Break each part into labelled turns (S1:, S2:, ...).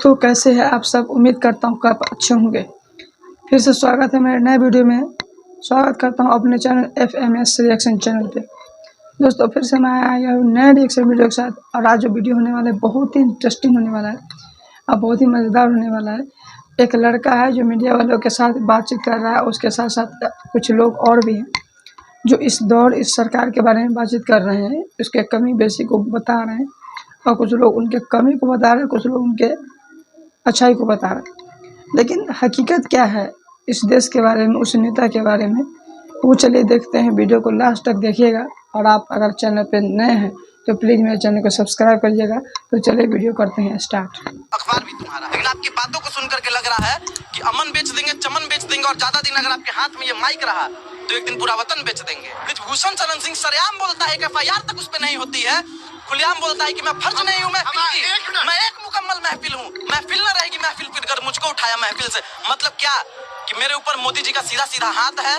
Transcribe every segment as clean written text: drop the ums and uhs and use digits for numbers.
S1: दोस्तों कैसे हैं आप सब। उम्मीद करता हूँ कि आप अच्छे होंगे। फिर से स्वागत है मेरे नए वीडियो में। स्वागत करता हूँ अपने चैनल FMS रिएक्शन चैनल पे। दोस्तों फिर से मैं आया हूँ नए रिएक्शन वीडियो के साथ। और आज जो वीडियो होने वाला है बहुत ही इंटरेस्टिंग होने वाला है और बहुत ही मज़ेदार होने वाला है। एक लड़का है जो मीडिया वालों के साथ बातचीत कर रहा है, उसके साथ साथ कुछ लोग और भी हैं जो इस सरकार के बारे में बातचीत कर रहे हैं, उसके कमी बेसी को बता रहे हैं। और कुछ लोग उनके कमी को बता रहे हैं, कुछ लोग उनके अच्छाई को बता रहे हैं। लेकिन हकीकत क्या है इस देश के बारे में, उस नेता के बारे में, वो चलिए देखते हैं। वीडियो को लास्ट तक देखिएगा। और आप अगर चैनल पे नए हैं तो प्लीज़ मेरे चैनल को सब्सक्राइब करिएगा। तो चलिए वीडियो करते हैं स्टार्ट।
S2: अखबार भी तुम्हारा, लेकिन आपकी बातों को सुनकर के लग रहा है कि अमन बेच देंगे, चमन बेच देंगे, और ज्यादा दिन अगर आपके हाथ में ये माइक रहा तो एक दिन पूरा वतन बेच देंगे। ब्रिजभूषण शरण सिंह सरेआम बोलता है कि FIR तक उस पर नहीं होती है। खुलेआम बोलता है कि मैं फर्ज नहीं हूँ महफिल की, मैं एक मुकम्मल महफिल हूँ। महफिल न रहेगी महफिल फिर कर मुझको उठाया महफिल से। मतलब क्या कि मेरे ऊपर मोदी जी का सीधा सीधा हाथ है।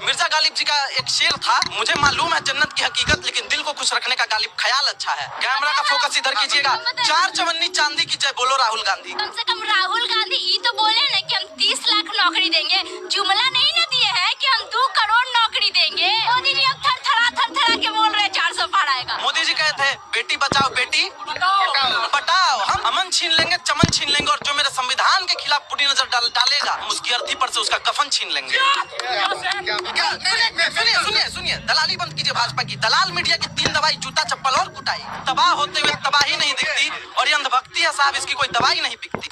S2: मिर्जा गालिब जी का एक शेर था, मुझे मालूम है जन्नत की हकीकत, लेकिन दिल को खुश रखने का गालिब ख्याल अच्छा है। कैमरा का फोकस इधर कीजिएगा। 4 चवन्नी चांदी की जय बोलो राहुल गांधी।
S3: कम से कम राहुल गांधी ये तो बोले ना कि हम 30 लाख नौकरी देंगे। जुमला नहीं ना दिए हैं कि हम 2 करोड़ नौकरी देंगे। मोदी जी अब थर के बोल रहे हैं 400 पार आएगा।
S2: मोदी जी कहे थे बेटी बचाओ बेटी बटाओ। हम अमन छीन लेंगे, चमन छीन लेंगे, और जो मेरे संविधान के खिलाफ बुरी नजर डालेगा उसकी अर्थी पर से उसका कफन छीन लेंगे। सुनिए, दलाली बंद कीजिए भाजपा की। दलाल मीडिया की 3 दवाई, जूता चप्पल और कुटाई। तबाह होते हुए तबाही नहीं दिखती, और ये अंधभक्ति है साहब, इसकी कोई दवाई नहीं बिकती।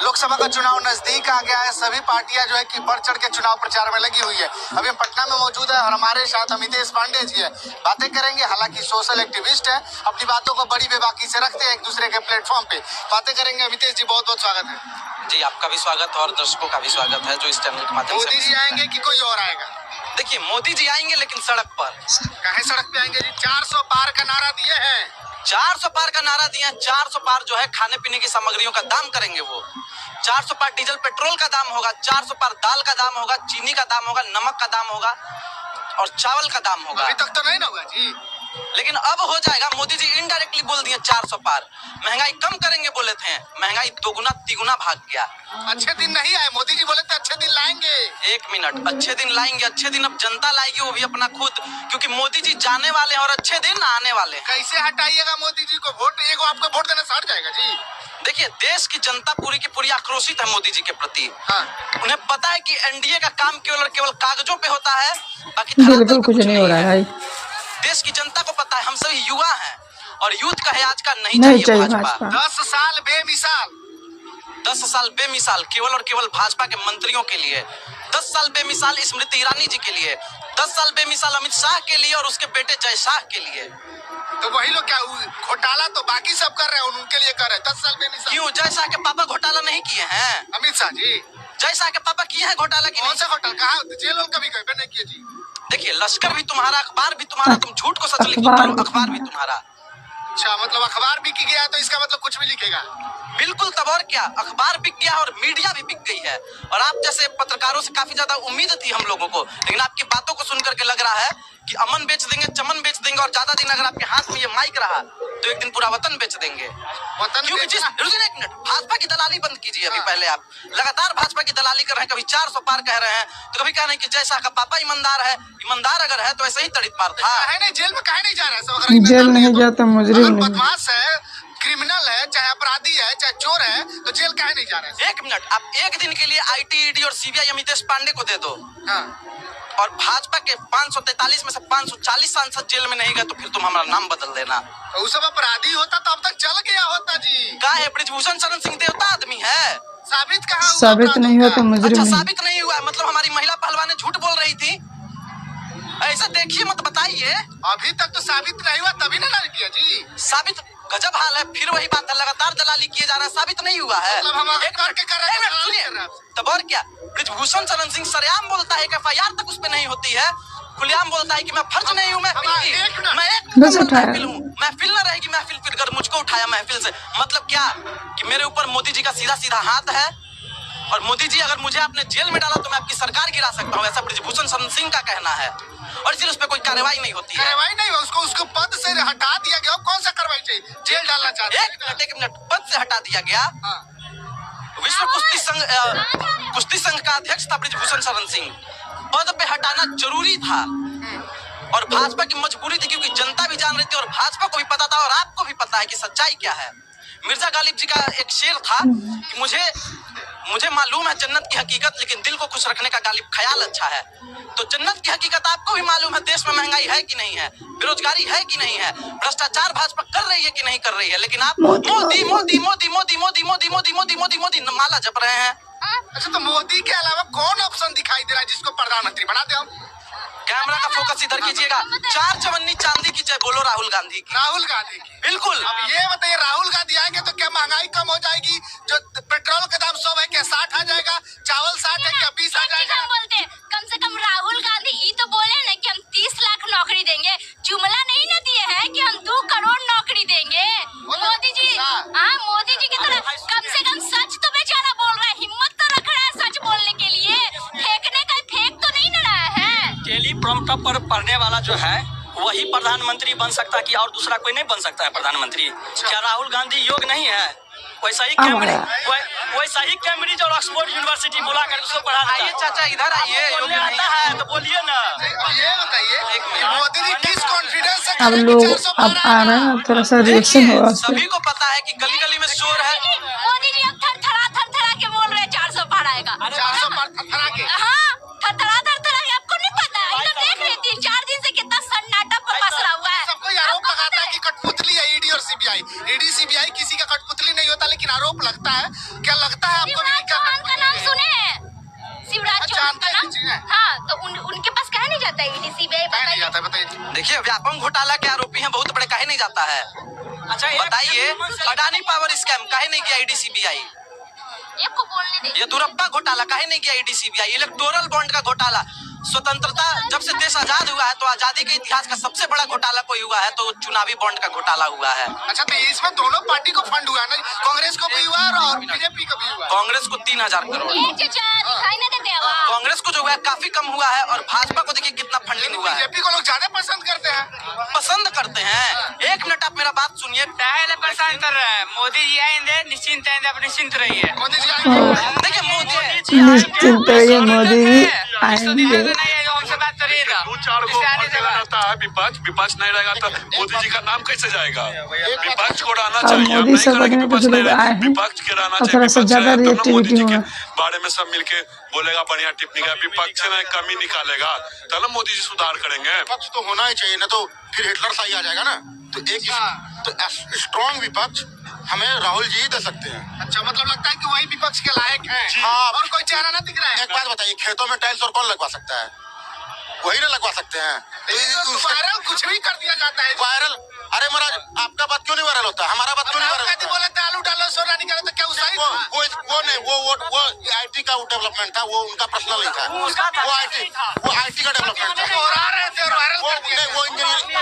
S2: लोकसभा का चुनाव नजदीक आ गया है। सभी पार्टियां जो है कि बढ़ चढ़ के चुनाव प्रचार में लगी हुई है। अभी हम पटना में मौजूद है और हमारे साथ अमितेश पांडे जी है। बातें करेंगे, हालांकि सोशल एक्टिविस्ट है, अपनी बातों को बड़ी बेबाकी से रखते हैं एक दूसरे के प्लेटफॉर्म पे। बातें करेंगे। अमितेश जी बहुत बहुत स्वागत है। जी आपका भी स्वागत और दर्शकों का भी स्वागत है जो इस चैनल के माध्यम से।
S4: मोदी जी आएंगे कि कोई और आएगा?
S2: देखिए मोदी जी आएंगे, लेकिन सड़क पर।
S4: कहे सड़क पे आएंगे जी? 400 पार का नारा दिए हैं।
S2: 400 पार का नारा दिया। 400 पार जो है खाने पीने की सामग्रियों का दाम करेंगे वो। 400 पार डीजल पेट्रोल का दाम होगा। 400 पार दाल का दाम होगा, चीनी का दाम होगा, नमक का दाम होगा और चावल का दाम होगा।
S4: अभी तक तो नहीं ना हुआ जी,
S2: लेकिन अब हो जाएगा। मोदी जी इनडायरेक्टली बोल दिए 400 पार। महंगाई कम करेंगे बोले थे, महंगाई 2 गुना 3 गुना भाग गया।
S4: अच्छे दिन नहीं आए। मोदी जी बोले थे अच्छे दिन लाएंगे।
S2: 1 मिनट, अच्छे दिन लाएंगे। अच्छे दिन अब जनता लाएगी, वो भी अपना खुद, क्योंकि मोदी जी जाने वाले हैं और अच्छे दिन आने वाले हैं।
S4: कैसे हटाइएगा मोदी जी को वोट? एगो आपको वोट देना से हट जाएगा जी।
S2: देखिए देश की जनता पूरी की पूरी आक्रोशित है मोदी जी के प्रति।
S4: हाँ।
S2: उन्हें पता है कि NDA का काम केवल कागजों पे होता है, बाकी
S1: बिल्कुल कुछ नहीं हो रहा है भाई।
S2: देश की जनता को पता है। हम सभी युवा हैं और यूथ का है आज का नहीं चाहिए भाजपा।
S4: 10 साल बेमिसाल,
S2: 10 साल बेमिसाल केवल और केवल भाजपा के मंत्रियों के लिए। 10 साल बेमिसाल स्मृति ईरानी जी के लिए। 10 साल बेमिसाल अमित शाह के लिए और उसके बेटे जय शाह के लिए।
S4: तो वही लोग क्या घोटाला तो बाकी सब कर रहे हैं, उनके लिए कर रहे हैं। 10 साल बेमिसाल।
S2: क्यों जय शाह के पापा घोटाला नहीं किए हैं?
S4: अमित शाह जी
S2: जय शाह के पापा किए हैं घोटाला की?
S4: कौन सा घोटाला? कहा जेलों कभी गए नहीं किए जी।
S2: देखिए लश्कर भी तुम्हारा, अखबार भी तुम्हारा, तुम झूठ को सच लिखो, अखबार भी तुम्हारा।
S4: अच्छा, मतलब अखबार बिक गया तो इसका मतलब कुछ भी लिखेगा?
S2: बिल्कुल, तब और क्या। अखबार बिक गया और मीडिया भी बिक गई है। और आप जैसे पत्रकारों से काफी ज्यादा उम्मीद थी हम लोगों को, लेकिन आपकी बातों को सुनकर के लग रहा है कि अमन बेच देंगे, चमन बेच देंगे, और ज्यादा दिन अगर आपके हाथ में ये माइक रहा तो एक दिन पूरा वतन बेच देंगे।
S4: वतन
S2: क्योंकि जिस 1 मिनट, भाजपा की दलाली बंद कीजिए अभी। पहले आप लगातार भाजपा की दलाली कर रहे हैं। कभी 400 पार कह रहे हैं तो कभी कह रहे हैं कि जय शाह का पापा ईमानदार है। ईमानदार अगर है तो ऐसे ही तड़ित मार था।
S4: नहीं, जेल में काहे नहीं जा रहा है?
S1: जेल नहीं जाता, मुजरिम नहीं।
S4: बदमाश है, क्रिमिनल है, चाहे अपराधी है, चाहे चोर है, तो जेल काहे नहीं जा रहा है?
S2: 1 मिनट, आप एक दिन के लिए IT, ED और CBI अमितेश पांडे को दे दो।
S4: हाँ।
S2: और भाजपा के 543 में से 540 सांसद जेल में नहीं गए तो फिर तुम हमारा नाम बदल देना।
S4: तो वो सब अपराधी होता तो अब तक चल गया होता जी।
S2: क्या है ब्रिजभूषण शरण सिंह देवता आदमी है?
S4: साबित कहाँ हुआ?
S1: साबित नहीं हुआ तो मुजरिम
S2: अच्छा
S1: नहीं।
S2: साबित नहीं हुआ, मतलब हमारी महिला पहलवान झूठ बोल रही थी? ऐसा देखिए मत बताइए।
S4: अभी तक तो साबित नहीं हुआ, तभी ना लड़ किया जी।
S2: साबित गजब हाल है। फिर वही बात है, लगातार दलाली किए जा रहा है, साबित नहीं हुआ है।
S4: मतलब हम एक करके कर रहे हैं।
S2: सुनिए, तब और क्या। ब्रिजभूषण शरण सिंह सरेआम बोलता है कि FIR तक उस पर नहीं होती है। खुलेआम बोलता है कि मैं फर्ज नहीं हूँ महफिल की, मैं एक महफिल हूँ। महफिल न रहेगी महफिल फिर कर मुझको उठाया महफिल से। मतलब क्या कि मेरे ऊपर मोदी जी का सीधा सीधा हाथ है, और मोदी जी अगर मुझे आपने जेल में डाला तो मैं आपकी सरकार गिरा सकता हूँ, ऐसा ब्रिजभूषण शरण सिंह का कहना है। और इसलिए उस पर कोई कार्रवाई नहीं होती है।
S4: कार्रवाई नहीं, उसको पद से हटा दिया गया, कौन सा कार्रवाई चाहिए? जेल डालना चाहते हैं?
S2: एक मिनट, पद से हटा दिया गया। विश्व कुश्ती संघ का अध्यक्ष था ब्रिजभूषण शरण सिंह, पद पे हटाना जरूरी था और भाजपा की मजबूरी थी, क्योंकि जनता भी जान रही थी और भाजपा को भी पता था और आपको भी पता है कि सच्चाई क्या है। मिर्जा गालिब जी का एक शेर था कि मुझे मालूम है जन्नत की हकीकत, लेकिन दिल को खुश रखने का गालिब ख्याल अच्छा है। तो जन्नत की हकीकत आपको भी मालूम है, देश में महंगाई है कि नहीं है, बेरोजगारी है कि नहीं है, भ्रष्टाचार भाजपा कर रही है कि नहीं कर रही है, लेकिन आप मोदी मोदी मोदी मोदी मोदी मोदी मोदी मोदी मोदी मोदी मोदी माला जप रहे हैं।
S4: अच्छा, तो मोदी के अलावा कौन ऑप्शन दिखाई दे रहा है जिसको प्रधानमंत्री बना दे? हम
S2: कैमरा का फोकस इधर कीजिएगा। 4 चवन्नी चांदी की जय बोलो राहुल गांधी की।
S4: राहुल गांधी की,
S2: बिल्कुल।
S4: अब ये बताइए, राहुल गांधी आएंगे तो क्या महंगाई कम हो जाएगी? जो पेट्रोल का दाम 100 है क्या 60 आ जाएगा? चावल 60 है क्या 20 आ जाएगा?
S3: बोलते कम से कम राहुल गांधी ये तो बोले ना कि हम 30 लाख नौकरी देंगे, जुमला नहीं ना दिए हैं कि हम 2 करोड़ नौकरी देंगे। मोदी जी, हाँ मोदी जी की तरह कम से कम सच तो बेचारा बोल रहा है, हिम्मत तो रख रहा है सच बोलने के लिए, फेंकने का फेंक तो नहीं ना रहा है।
S5: टेलीप्रॉम्प्टर पर पढ़ने वाला जो है वही प्रधानमंत्री बन सकता है कि और दूसरा कोई नहीं बन सकता है प्रधानमंत्री? क्या राहुल गांधी योग्य नहीं है? वैसा ही कैम्ब्रिज और ऑक्सफोर्ड यूनिवर्सिटी बुला कर उसको पढ़ा।
S2: आइए चाचा इधर आइए,
S5: बोलने आता है तो बोलिए ना।
S4: ये बताइए मोदी जी किस कॉन्फिडेंस से
S1: अब लोग अब आ रहे हैं, थोड़ा सा रिएक्शन होगा उस पर।
S2: सभी को पता है कि गली गली में शोर है।
S3: मोदी जी अब थरथरा के बोल रहे हैं 400 पार आएगा।
S4: 400 पार थरथरा के?
S3: हाँ, थरथरा के, आपको नहीं पता? ये तो देख रही थी 4 दिन से कितना सन्नाटा पसरा हुआ है।
S4: सबको आरोप लगाता है कि कठपुतली है ईडी और सीबीआई। ईडी सीबीआई किसी का कठपुतली नहीं होता, लेकिन आरोप लगता है। क्या लगता है आपको?
S3: शिवराज चौहान का नाम सुने हैं? शिवराज चौहान का नाम, हाँ, तो उनके पास कहा नहीं जाता ईडी सीबीआई?
S4: नहीं जाता है, बताइए।
S2: देखिए व्यापम घोटाला के आरोपी हैं, बहुत बड़े, काहे नहीं जाता है?
S5: अच्छा
S2: बताइए, अडानी पावर स्कैम काहे नहीं किया ईडी सीबीआई?
S3: को बोलने दे।
S2: ये दुरप्पा घोटाला काहे नहीं किया ईडी सीबीआई? इलेक्टोरल बॉन्ड का घोटाला, स्वतंत्रता जब से देश आजाद हुआ है तो आजादी के इतिहास का सबसे बड़ा घोटाला कोई हुआ है तो चुनावी बॉन्ड का घोटाला हुआ है।
S4: अच्छा, तो इसमें दोनों पार्टी को फंड हुआ ना, कांग्रेस को भी हुआ और बीजेपी को भी हुआ।
S2: कांग्रेस को 3000 करोड़,
S3: दिखाई नहीं देते अब।
S2: कांग्रेस को जो हुआ है काफी कम हुआ है और भाजपा को देखिए कितना फंडिंग हुआ है।
S4: बीजेपी को लोग ज्यादा पसंद करते हैं। एक
S2: मिनट आप मेरा बात सुनिए।
S5: परेशान कर रहा है मोदी जी आएंगे, निश्चिंत आएंगे, आप निश्चिंत रहिए।
S4: मोदी जी आएंगे,
S2: देखिए
S1: निश्चिंत रहिए, मोदी आएंगे।
S5: हमसे बात करिए ना।
S6: 2-4 को रहता है विपक्ष नहीं रहेगा तो मोदी जी का नाम कैसे जाएगा? विपक्ष को रहना
S1: अब
S6: चाहिए।
S1: मोदी सब में कुछ लोग आए हैं,
S6: विपक्ष के रहना
S1: और थोड़ा सा ज्यादा रिएक्टिविटी हुआ।
S6: बारे में सब मिलके बोलेगा, बढ़िया टिप्पणी का, विपक्ष में कमी निकालेगा तो ना मोदी जी सुधार करेंगे।
S4: विपक्ष तो होना ही चाहिए, ना तो फिर हिटलर शाही आ जाएगा ना। तो एक स्ट्रॉन्ग विपक्ष हमें राहुल जी दे सकते हैं। अच्छा, मतलब लगता है कि वही विपक्ष के लायक है। हाँ, और कोई चेहरा ना दिख रहा है। एक बात बताइए, खेतों में टाइल्स और कौन लगवा सकता है? वही ना लगवा सकते हैं। वायरल कुछ भी कर दिया जाता है। वायरल? अरे महाराज, आपका बात क्यों नहीं वायरल होता? हमारा बात क्यों नहीं वायरल होता? बोले आलू डालो सोना निकालो, तो क्या वो नहीं, वो आईटी का डेवलपमेंट था, वो उनका पर्सनल नहीं था। वो आईटी का डेवलपमेंट था।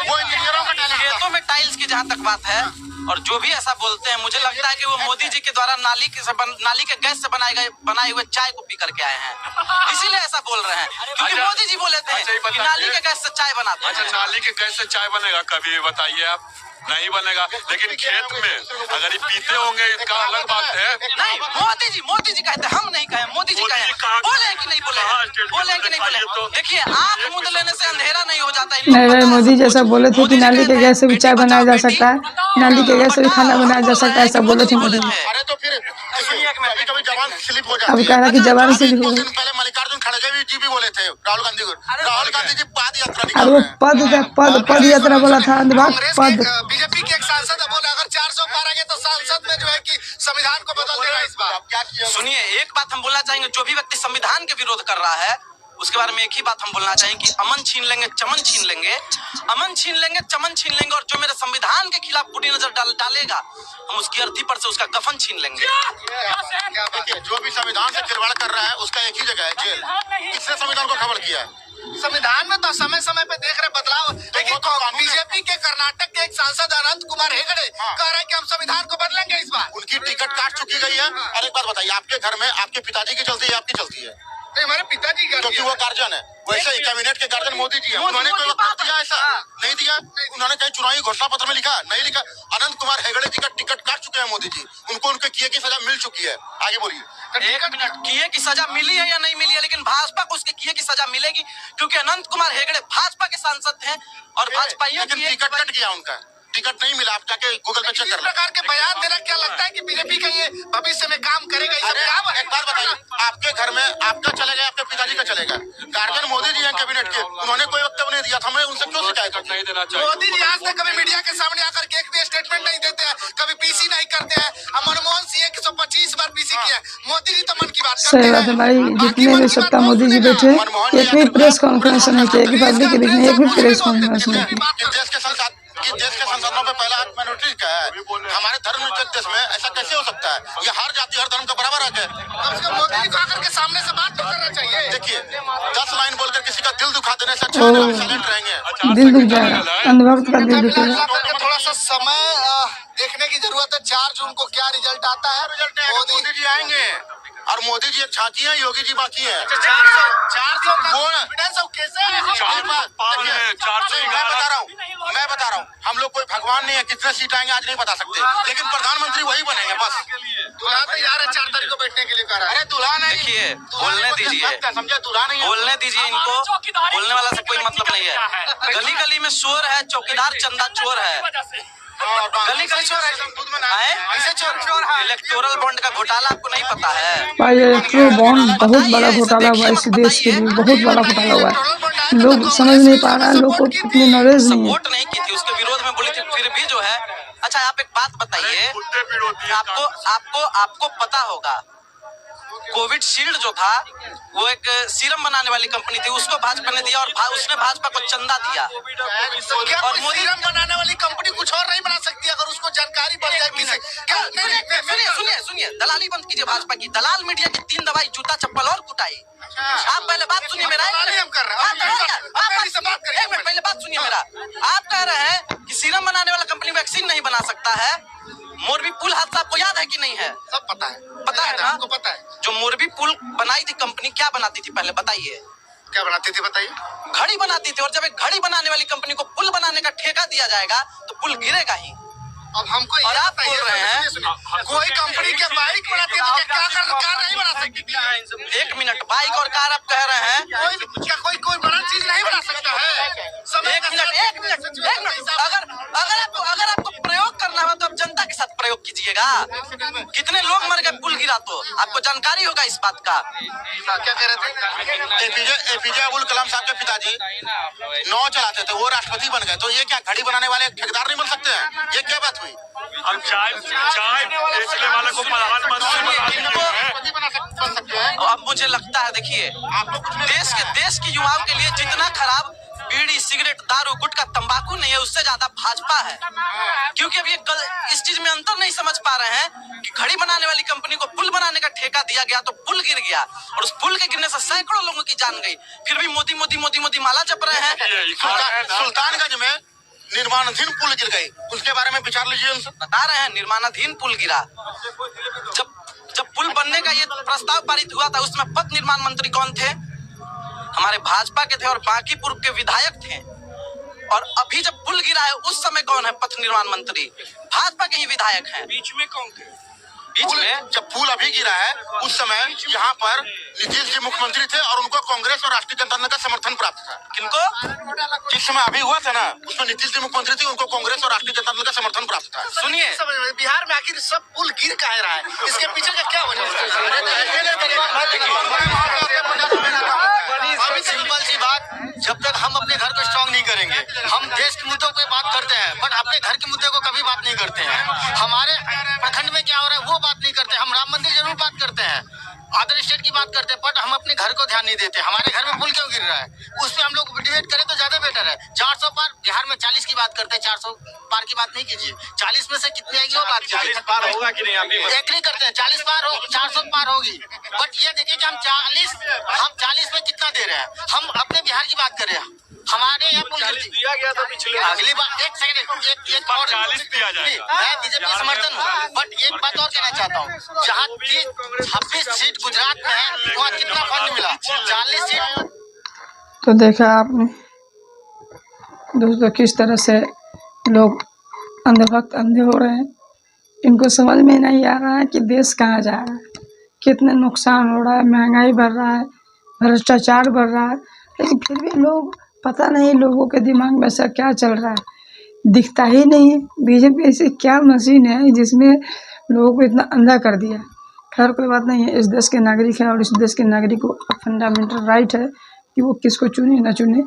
S4: वो इंजीनियरों का टैलेंट था।
S2: खेतों में टाइल्स की जहाँ तक बात है, और जो भी ऐसा बोलते हैं, मुझे लगता है कि वो मोदी जी के द्वारा नाली के गैस से बनाए हुए चाय को पी करके आए हैं, इसीलिए ऐसा बोल रहे हैं। क्योंकि मोदी जी बोले थे कि नाली के गैस से चाय बनाते हैं।
S6: अच्छा, नाली के गैस से चाय बनेगा कभी? बताइए आप। नहीं बनेगा, लेकिन खेत में अगर ये पीते होंगे इसका अलग बात है।
S2: नहीं, मोदी जी कहते, हम नहीं कहे, मोदी जी कहे। बोले कि नहीं बोले? देखिए, आंख मूंद लेने से अंधेरा नहीं हो जाता।
S1: नहीं भाई, मोदी जैसा बोले थे कि नाली के गैस से भी चाय बनाया जा सकता है, नाली के गैस से भी खाना बनाया जा सकता है, ऐसा बोले थे मोदी जी।
S4: अरे तो फिर कभी जवान स्लिप हो जाती
S1: अब
S4: है।
S1: कह रहा कि जवान से भी
S4: पहले मल्लिकार्जुन खड़गे जी भी बोले थे राहुल गांधी को। राहुल गांधी जी पद यात्रा
S1: अब
S4: निकाल
S1: वो
S4: रहे हैं।
S1: पद यात्रा बोला था, पद।
S4: बीजेपी के एक सांसद बोले अगर 400 पार आ गए तो सांसद में जो है कि संविधान को बदल देगा इस बार। क्या किया?
S2: सुनिए, एक बात हम बोलना चाहेंगे, जो भी व्यक्ति संविधान के विरोध कर रहा है उसके बारे में एक ही बात हम बोलना चाहेंगे कि अमन छीन लेंगे, चमन छीन लेंगे, अमन छीन लेंगे, चमन छीन लेंगे, और जो मेरे संविधान के खिलाफ बुरी नजर डालेगा हम उसकी अर्थी पर से उसका कफन छीन लेंगे।
S4: देखिए, जो भी संविधान से खिलवाड़ कर रहा है उसका एक ही जगह है, जेल। किसने संविधान को खबर किया है? संविधान में तो समय समय पे देख रहे बदलाव, लेकिन बीजेपी के कर्नाटक के एक सांसद अनंत कुमार हेगड़े कह रहे हैं कि हम संविधान को बदलेंगे इस बार। उनकी टिकट काट चुकी गई है। और एक बात बताइए, आपके घर में आपके पिताजी की चलती है, आपकी चलती है? हमारे पिताजी क्योंकि वो गार्जियन है, वैसे ही कैबिनेट के गार्जियन मोदी जी है। उन्होंने कोई वक्त दिया ऐसा नहीं दिया, उन्होंने कहीं चुनावी घोषणा पत्र में लिखा नहीं लिखा। अनंत कुमार हेगड़े जी का टिकट काट चुके हैं मोदी जी, उनको उनके किए की सजा मिल चुकी है। आगे बोलिए।
S2: एक मिनट, किए की सजा मिली है या नहीं मिली है, लेकिन भाजपा को उसके किए की सजा मिलेगी, क्योंकि अनंत कुमार हेगड़े भाजपा के सांसद हैं और भाजपाइयों
S4: लेकिन टिकट कट गया उनका, टिकट नहीं मिला। आप जाके गूगल पे चेक कर लो। प्रकार के बयान देना क्या लगता है कि बीजेपी का ये भविष्य में काम करेगा? एक बात बताइए, आपके घर में आपका चलेगा, आपके पिताजी का चलेगा? गार्जियन मोदी जी हैं कैबिनेट के, उन्होंने कोई वक्तव्य नहीं दिया था, हमें उनसे क्यों शिकायत नहीं देना चाहिए? मोदी जी आज तक कभी मीडिया के सामने आकर के एक भी स्टेटमेंट नहीं देते हैं, कभी पीसी नहीं करते हैं। मनमोहन सिंह 125 बार पीसी किया, मोदी जी तो मन की बात
S1: सही बात है भाई, जितने भी सत्ता मोदी जी बैठे एक भी प्रेस कॉन्फ्रेंस नहीं किया, एक पब्लिक के बीच में एक भी प्रेस कॉन्फ्रेंस नहीं की।
S4: देश के संसाधनों पे पहला हक माइनॉरिटी का है। हमारे धर्म के देश में ऐसा कैसे हो सकता है? ये हर जाति हर धर्म का बराबर हक है। मोदी जी को आकर के सामने से बात करना चाहिए। देखिए 10 लाइन बोलकर किसी का दिल दुखा देने से अच्छा हम साइलेंट रहेंगे।
S1: दिल दुख जाएगा, अंधभक्त का दिल दुखेगा।
S4: थोड़ा सा समय देखने की जरूरत है। 4 जून को क्या रिजल्ट आता है? मोदी जी आएंगे और मोदी जी एक झांकी है, योगी जी बाकी है। 400 कैसे? मैं बता रहा हूँ, हम लोग कोई भगवान नहीं है, कितने सीट आएंगे आज नहीं बता सकते, लेकिन प्रधानमंत्री वही बनेंगे बस। दूल्हा तैयार है 4 तारीख को बैठने के लिए कह रहा है। अरे दूल्हा नहीं,
S2: देखिए बोलने दीजिए,
S4: समझे? दूल्हा नहीं,
S2: बोलने दीजिए इनको, बोलने वाला से कोई मतलब नहीं है। गली गली में शोर है, चौकीदार चंदा चोर है, गली गली चोर है, ऐसे चोर है। इलेक्टोरल बॉन्ड का घोटाला आपको नहीं पता है?
S1: भाई इलेक्ट्रो बॉन्ड बहुत बड़ा घोटाला हुआ है इस देश के लिए, बहुत बड़ा घोटाला हुआ है। लोग समझ नहीं पा रहा है, लोग को इतनी नॉलेज नहीं है।
S2: सपोर्ट नहीं की थी, उसके विरोध में बोली थी, फिर भी जो है। अच्छा आप एक बात बताइए, आपको पता होगा कोविड शील्ड जो था वो एक सीरम बनाने वाली कंपनी थी, उसको भाजपा ने दिया और उसने भाजपा को चंदा दिया।
S4: और मोदी सीरम बनाने वाली कंपनी कुछ और नहीं बना सकती अगर उसको जानकारी बढ़ जाए किसी।
S2: सुनिए, दलाली बंद कीजिए भाजपा की। दलाल मीडिया की 3 दवाई, जूता चप्पल और कुटाई। आप पहले बात सुनिए मेरा, पहले बात सुनिए मेरा। आप कह रहे हैं कि सीरम बनाने वाला कंपनी वैक्सीन नहीं बना सकता है। मोरबी पुल हादसा आपको याद है कि नहीं है?
S4: सब पता है,
S2: पता है ना?
S4: आपको पता है
S2: जो मोरबी पुल बनाई थी कंपनी, क्या बनाती थी पहले बताइए?
S4: क्या बनाती थी बताइए?
S2: घड़ी बनाती थी। और जब एक घड़ी बनाने वाली कंपनी को पुल बनाने का ठेका दिया जाएगा तो पुल गिरेगा ही।
S4: अब हमको
S2: और आप बोल रहे हैं
S4: कोई कंपनी के बाइक बनाती है तो क्या कार नहीं बना सकती?
S2: 1 मिनट, बाइक और कार आप कह रहे हैं?
S4: कोई बड़ा चीज नहीं बना सकता है।
S2: 1 मिनट, अगर आपको प्रयोग करना हो तो आप जनता के साथ प्रयोग कीजिएगा। कितने लोग मर गए पुल गिरा तो आपको जानकारी होगा इस बात का।
S4: क्या कह रहे थे? एपीजे अब्दुल कलाम साहब के पिताजी नाव चलाते थे, वो राष्ट्रपति बन गए, तो ये क्या घड़ी बनाने वाले ठेकेदार नहीं बन सकते हैं? ये क्या बात हुई?
S6: हम चाय बेचने वाले को प्रधानमंत्री बना सकते हैं।
S2: अब मुझे लगता है, देखिए देश के युवाओं के लिए जितना खराब बीड़ी सिगरेट दारू गुटखा तंबाकू नहीं है, उससे ज्यादा भाजपा है। क्योंकि अब ये इस चीज में अंतर नहीं समझ पा रहे हैं कि घड़ी बनाने वाली कंपनी को पुल बनाने का ठेका दिया गया तो पुल गिर गया और उस पुल के गिरने से सैकड़ों लोगों की जान गई, फिर भी मोदी मोदी मोदी मोदी माला जप रहे हैं।
S4: सुल्तानगंज में निर्माणाधीन पुल गिर गई, उसके बारे में विचार लीजिए। उनसे
S2: बता रहे हैं निर्माणाधीन पुल गिरा। जब पुल बनने का ये प्रस्ताव पारित हुआ था उसमें पथ निर्माण मंत्री कौन थे? हमारे भाजपा के थे और बांकीपुर के विधायक थे। और अभी जब पुल गिरा है उस समय कौन है पथ निर्माण मंत्री? भाजपा के ही विधायक हैं।
S5: बीच में कौन थे?
S2: बीच में
S4: जब पुल अभी गिरा है उस समय यहाँ पर नीतीश जी मुख्यमंत्री थे और उनको कांग्रेस और राष्ट्रीय जनता दल का समर्थन प्राप्त था।
S2: किनको?
S4: जिस समय अभी हुआ था ना उसमें नीतीश जी मुख्यमंत्री थे, उनको कांग्रेस और राष्ट्रीय जनता दल का समर्थन प्राप्त था।
S2: सुनिए,
S4: बिहार में आखिर सब पुल गिर काहे रहा है, इसके पीछे का क्या वजह है?
S5: अभी सिंपल सी बात, जब तक हम अपने घर को स्ट्रांग नहीं करेंगे, हम देश के मुद्दों पे बात करते हैं बट अपने घर के मुद्दे को कभी बात नहीं करते हैं। हमारे प्रखंड में क्या हो रहा है वो बात नहीं करते। हम राम मंदिर जरूर बात करते हैं, अदर स्टेट की बात करते हैं, बट हम अपने घर को ध्यान नहीं देते। हमारे घर में पुल क्यों गिर रहा है?
S4: उस पर हम लोग डिबेट करें तो ज्यादा बेटर है। 400 पार, बिहार में 40 की बात करते हैं, 400 पार की बात नहीं कीजिए। 40 में से कितनी आएगी वो बात कीजिए।
S5: 40 पार होगा कि नहीं आप भी
S4: एग्री करते हैं, 40 पार हो, 400 पार होगी। बट ये देखिए कि हम 40 में कितना दे रहे हैं। हम अपने बिहार की बात कर रहे हैं, हमारे यहाँ
S5: 40 दिया गया था पिछले
S4: अगली बार एक सेकंड एक और
S6: 40 दिया जाएगा।
S4: मैं बीजेपी समर्थन हूँ, बट एक बात और कहना चाहता हूँ, जहाँ 26 सीट गुजरात में है वहाँ कितना फंड मिला, 40 सीट।
S1: तो देखा आपने दोस्तों किस तरह से लोग अंधभक्त अंधे हो रहे हैं। इनको समझ में नहीं आ रहा है कि देश कहाँ जा रहा है, कितना नुकसान हो रहा है, महंगाई बढ़ रहा है, भ्रष्टाचार बढ़ रहा है। लेकिन फिर भी लोग, पता नहीं लोगों के दिमाग में ऐसा क्या चल रहा है, दिखता ही नहीं है। बीजेपी ऐसी क्या मशीन है जिसमें लोगों को इतना अंधा कर दिया। खैर कोई बात नहीं है, इस देश के नागरिक हैं और इस देश के नागरिक को फंडामेंटल राइट है कि वो किसको चुने ना चुने,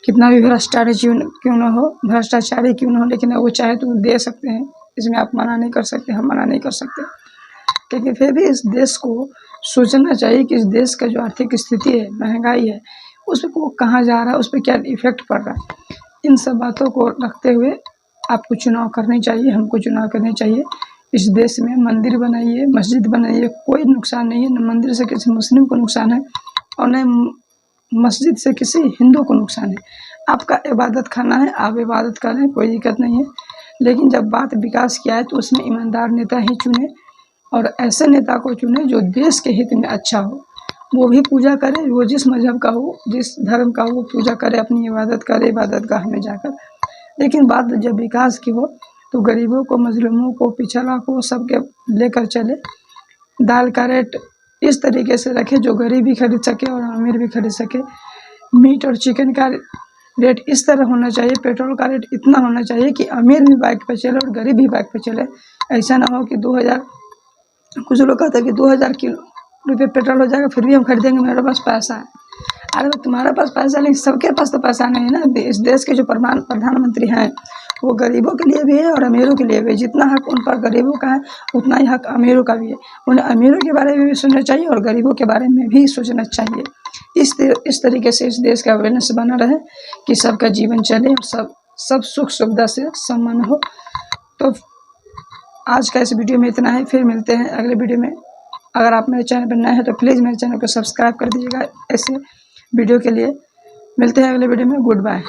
S1: कितना भी भ्रष्टाचारी क्यों ना हो, भ्रष्टाचारी क्यों ना हो, लेकिन वो चाहे तो दे सकते हैं। इसमें आप मना नहीं कर सकते, हम मना नहीं कर सकते। लेकिन फिर भी इस देश को सोचना चाहिए कि इस देश का जो आर्थिक स्थिति है, महंगाई है, उस पर वो कहाँ जा रहा है, उस पर क्या इफेक्ट पड़ रहा है। इन सब बातों को रखते हुए आपको चुनाव करने चाहिए, हमको चुनाव करने चाहिए। इस देश में मंदिर बनाइए, मस्जिद बनाइए, कोई नुकसान नहीं है। न मंदिर से किसी मुस्लिम को नुकसान है और न मस्जिद से किसी हिंदू को नुकसान है। आपका इबादत खाना है, आप इबादत करें, कोई दिक्कत नहीं है। लेकिन जब बात विकास की आए तो उसमें ईमानदार नेता ही चुने और ऐसे नेता को चुने जो देश के हित में अच्छा हो। वो भी पूजा करे, वो जिस मजहब का हो, जिस धर्म का हो, वो पूजा करे, अपनी इबादत करे इबादतगाह में जाकर। लेकिन बात जब विकास की हो तो गरीबों को, मजलूमों को, पिछड़ा को, सबके लेकर चले। दाल का रेट इस तरीके से रखे जो गरीब भी खरीद सके और अमीर भी खरीद सके। मीट और चिकन का रेट इस तरह होना चाहिए, पेट्रोल का रेट इतना होना चाहिए कि अमीर भी बाइक पर चले और गरीब भी बाइक पर चले। ऐसा ना हो कि 2000, कुछ लोग कहते हैं कि 2000 रुपये पेट्रोल हो जाएगा फिर भी हम खरीदेंगे, मेरे पास पैसा है। अरे तुम्हारे पास पैसा नहीं, सबके पास तो पैसा नहीं है ना। इस देश के जो प्रधानमंत्री हैं वो गरीबों के लिए भी है और अमीरों के लिए भी। जितना हक उन पर गरीबों का है उतना ही हक अमीरों का भी है। उन्हें अमीरों के बारे में भी सोचना चाहिए और गरीबों के बारे में भी सोचना चाहिए। इस तरीके से इस देश का अवेयरनेस बना रहे कि सबका जीवन चले और सब सुख सुविधा से सम्मान हो। तो आज का इस वीडियो में इतना है, फिर मिलते हैं अगले वीडियो में। अगर आप मेरे चैनल पर नए हैं तो प्लीज़ मेरे चैनल को सब्सक्राइब कर दीजिएगा। ऐसे वीडियो के लिए मिलते हैं अगले वीडियो में। Good bye.